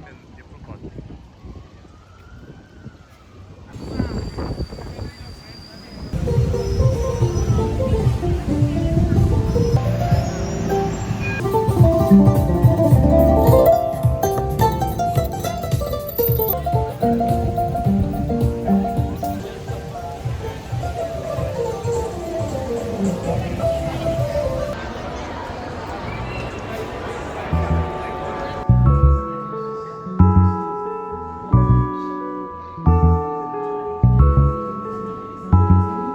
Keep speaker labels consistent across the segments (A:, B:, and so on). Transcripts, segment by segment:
A: 되면 예쁠 것 같아.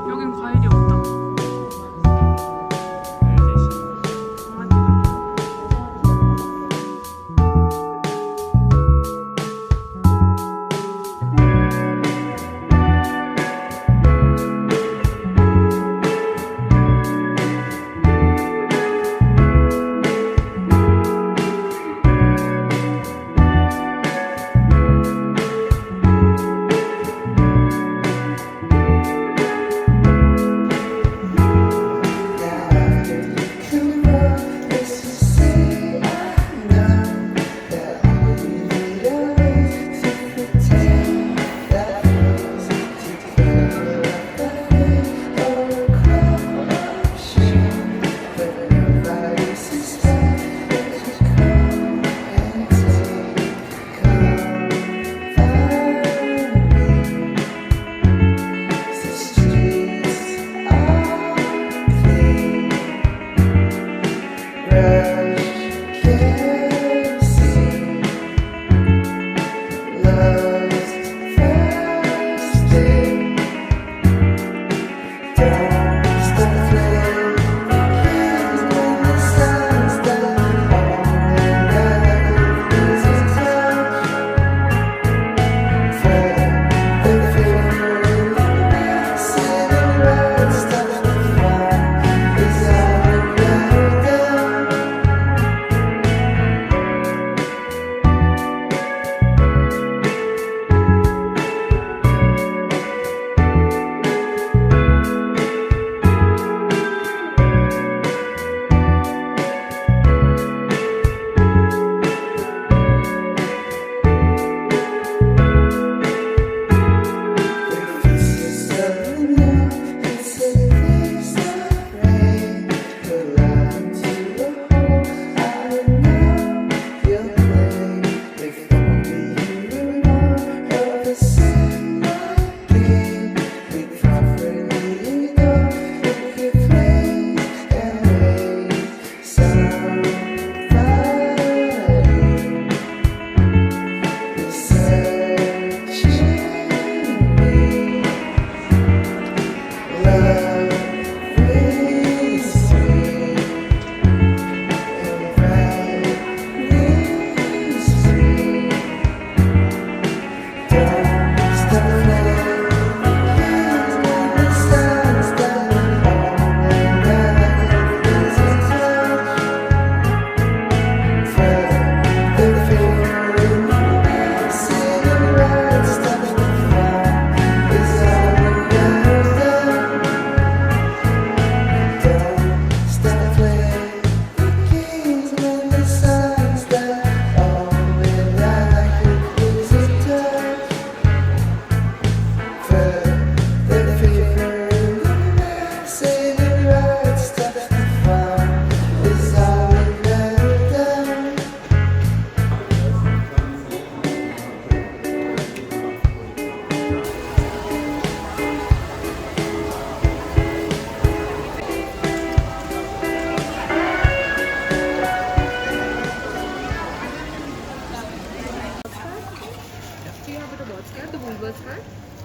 B: 여긴 과일이 없다.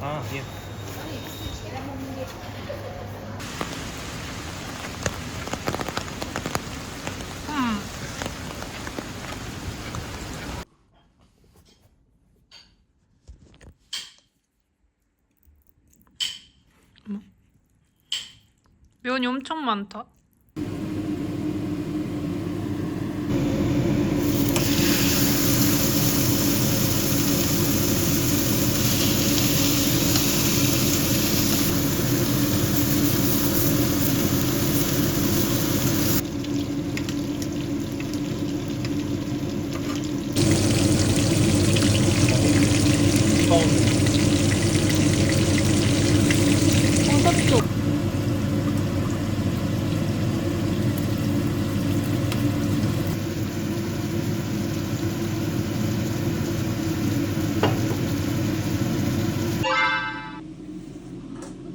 A: 아, 예.
B: 면이 엄청 많다. 버섯도.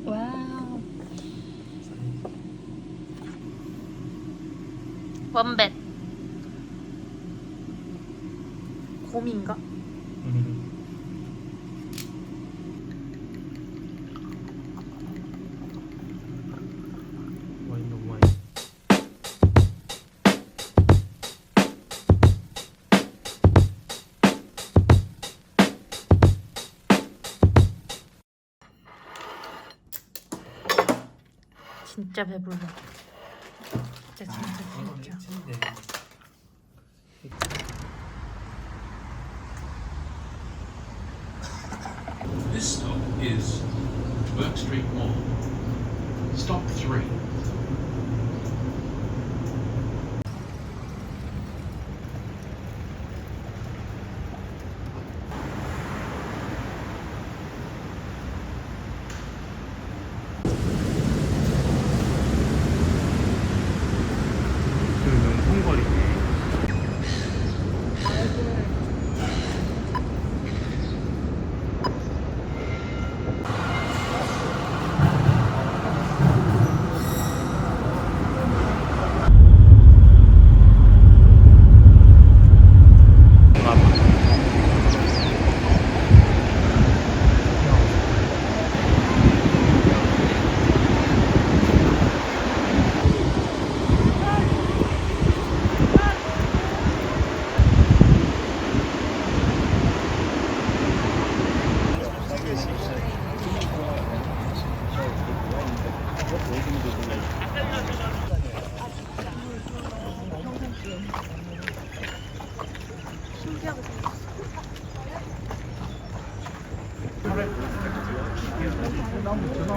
B: 와우. 원뱃. 곰인가?
A: 와인 너무 많이.
B: 진짜 배불러. 진짜.
C: This stop is Burke Street Mall. Stop 3.
A: 그 명품거리네.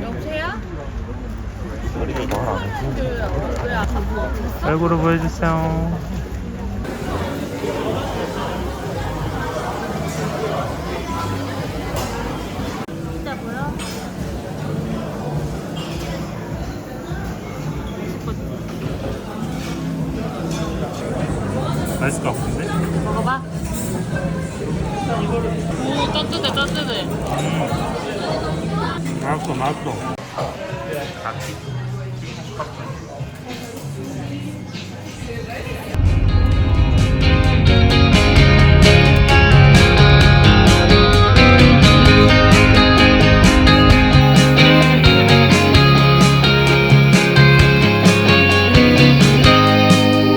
B: 여보세요?
A: 머리를 말안 해줘.
B: 왜 아까 뭐 없었어?
A: 얼굴을 보여주세요.
B: 진짜 뭐야?
A: 맛있을 것 같은데?
B: 먹어봐. 오, 따뜻해.
A: 맛있어. 같이.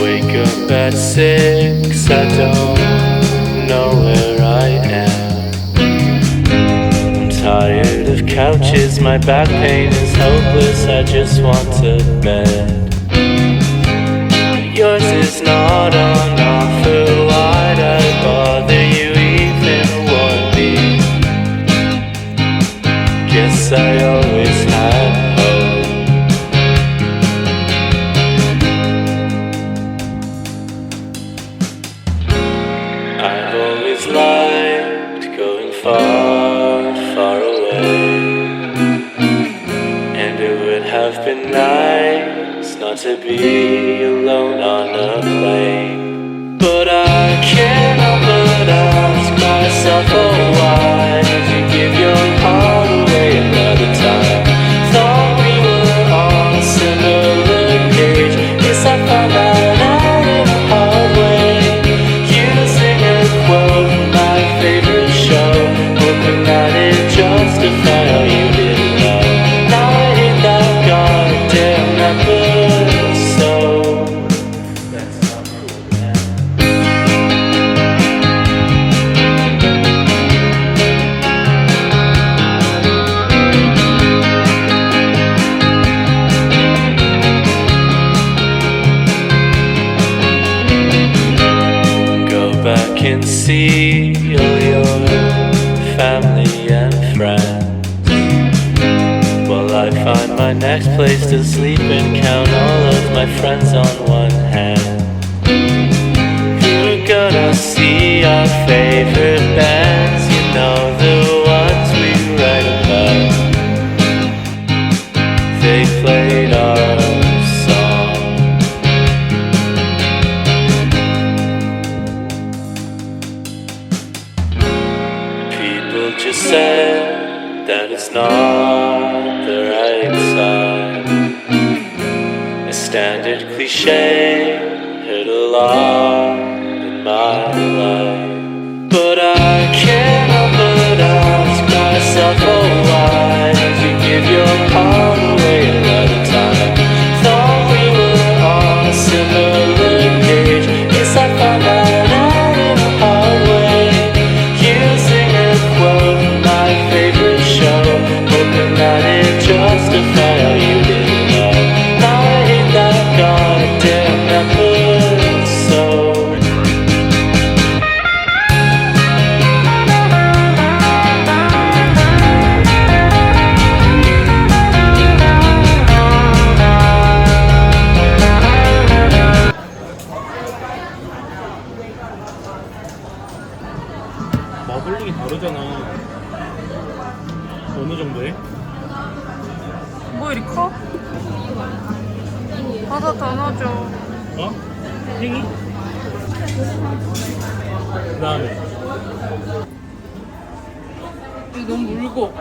D: Wake up at 6, I don't know where I am. I'm tired of couches, my back pain is hopeless, I just want to bed. Yours is not on offer, why'd I bother you even warn me? Guess I always had hope. I've always liked going far, far away, and it would have been nice not to be alone on a plane. But I can't help but ask myself, oh why did you give your heart away another time? Thought we were on a similar page, guess I found that out in a hard way. You sing a quote from my favorite show, hoping that it justified how you didn't know. Now I hate that goddamn episode. That's not cool, man. Go back and see all your family and friends, while I find my next place to sleep and count all of my friends on one hand. We're gonna see our favorite bands, you know, the ones said that it's not the right side. A standard cliche heard a lot in my life, but I can't help but ask myself, oh why did you give your heart away another time? Thought we were on a similar page. Guess I found that out in a hard way. Using a quote from my favorite show, hoping that it justified how you didn't know. Now I hate that goddamn episode.
A: 머블링이 다르잖아. 어느 정도에?
B: 뭐 이리 커? 바다 더 넣어줘.
A: 어? 팽이? 그 다음에
B: 이거 너무 물고.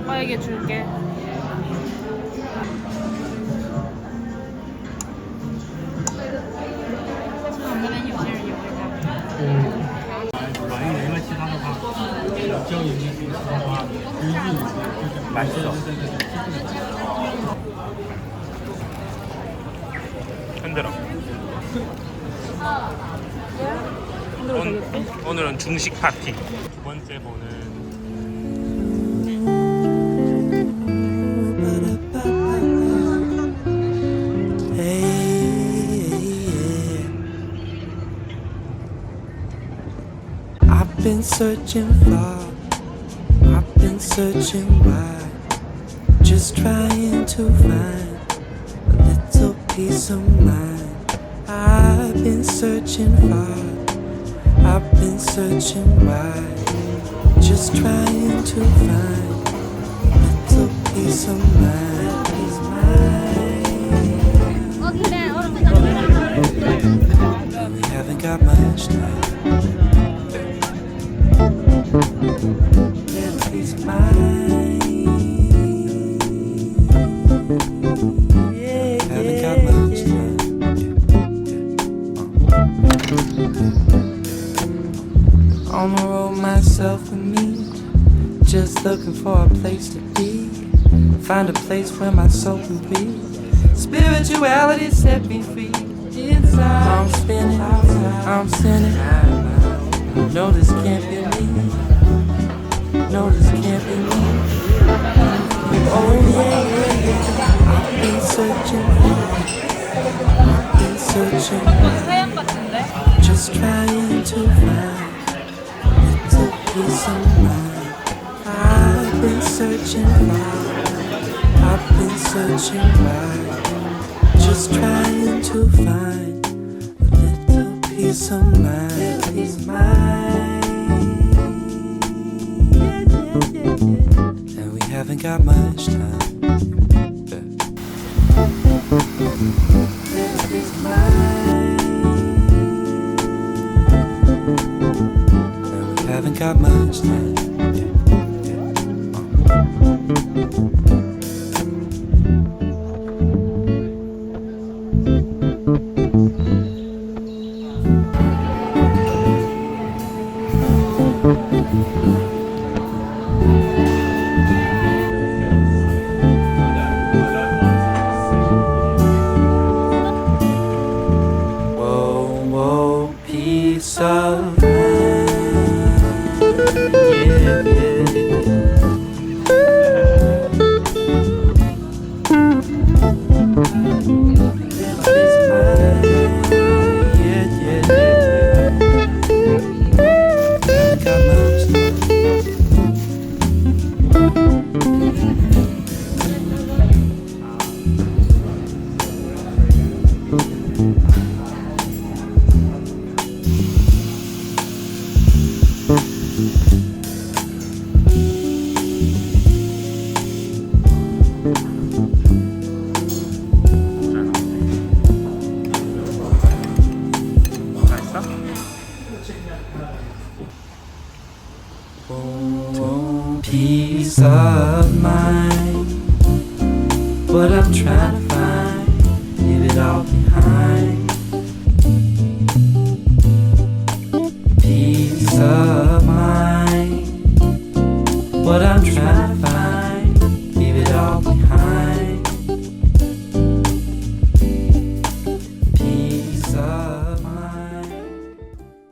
B: 오빠에게 줄게.
A: 맛있어. 흔들어. 오늘은 중식 파티. 두 번째 보는
E: I've been searching far, I've been searching wide, just trying to find a little peace of mind. I've been searching far, I've been searching wide, just trying to find a little peace of mind. Peace of mind. We haven't got much time. Little peace of mind. Yeah, haven't got much time. On the road, myself and me, just looking for a place to be. Find a place where my soul can breathe. Spirituality set me free. Inside, I'm spinning, I'm sinning. No, this can't be me. No, this can't be me. Oh yeah, yeah, yeah. I've been searching, I've been searching,
B: 하얀 같은데?
E: just trying to find a little peace of mind. I've been searching wide, I've been searching wide, just trying to find a little peace of mind. Peace of mind. And we haven't got much time. Little peace of mind. And we haven't got much time. Whoa, whoa, peace of mind. Yeah, yeah, yeah. Peace of mind. Yeah, yeah, yeah. Haven't got much time. mine. What I'm trying to find, leave it all behind. Peace of mind. What I'm trying to find.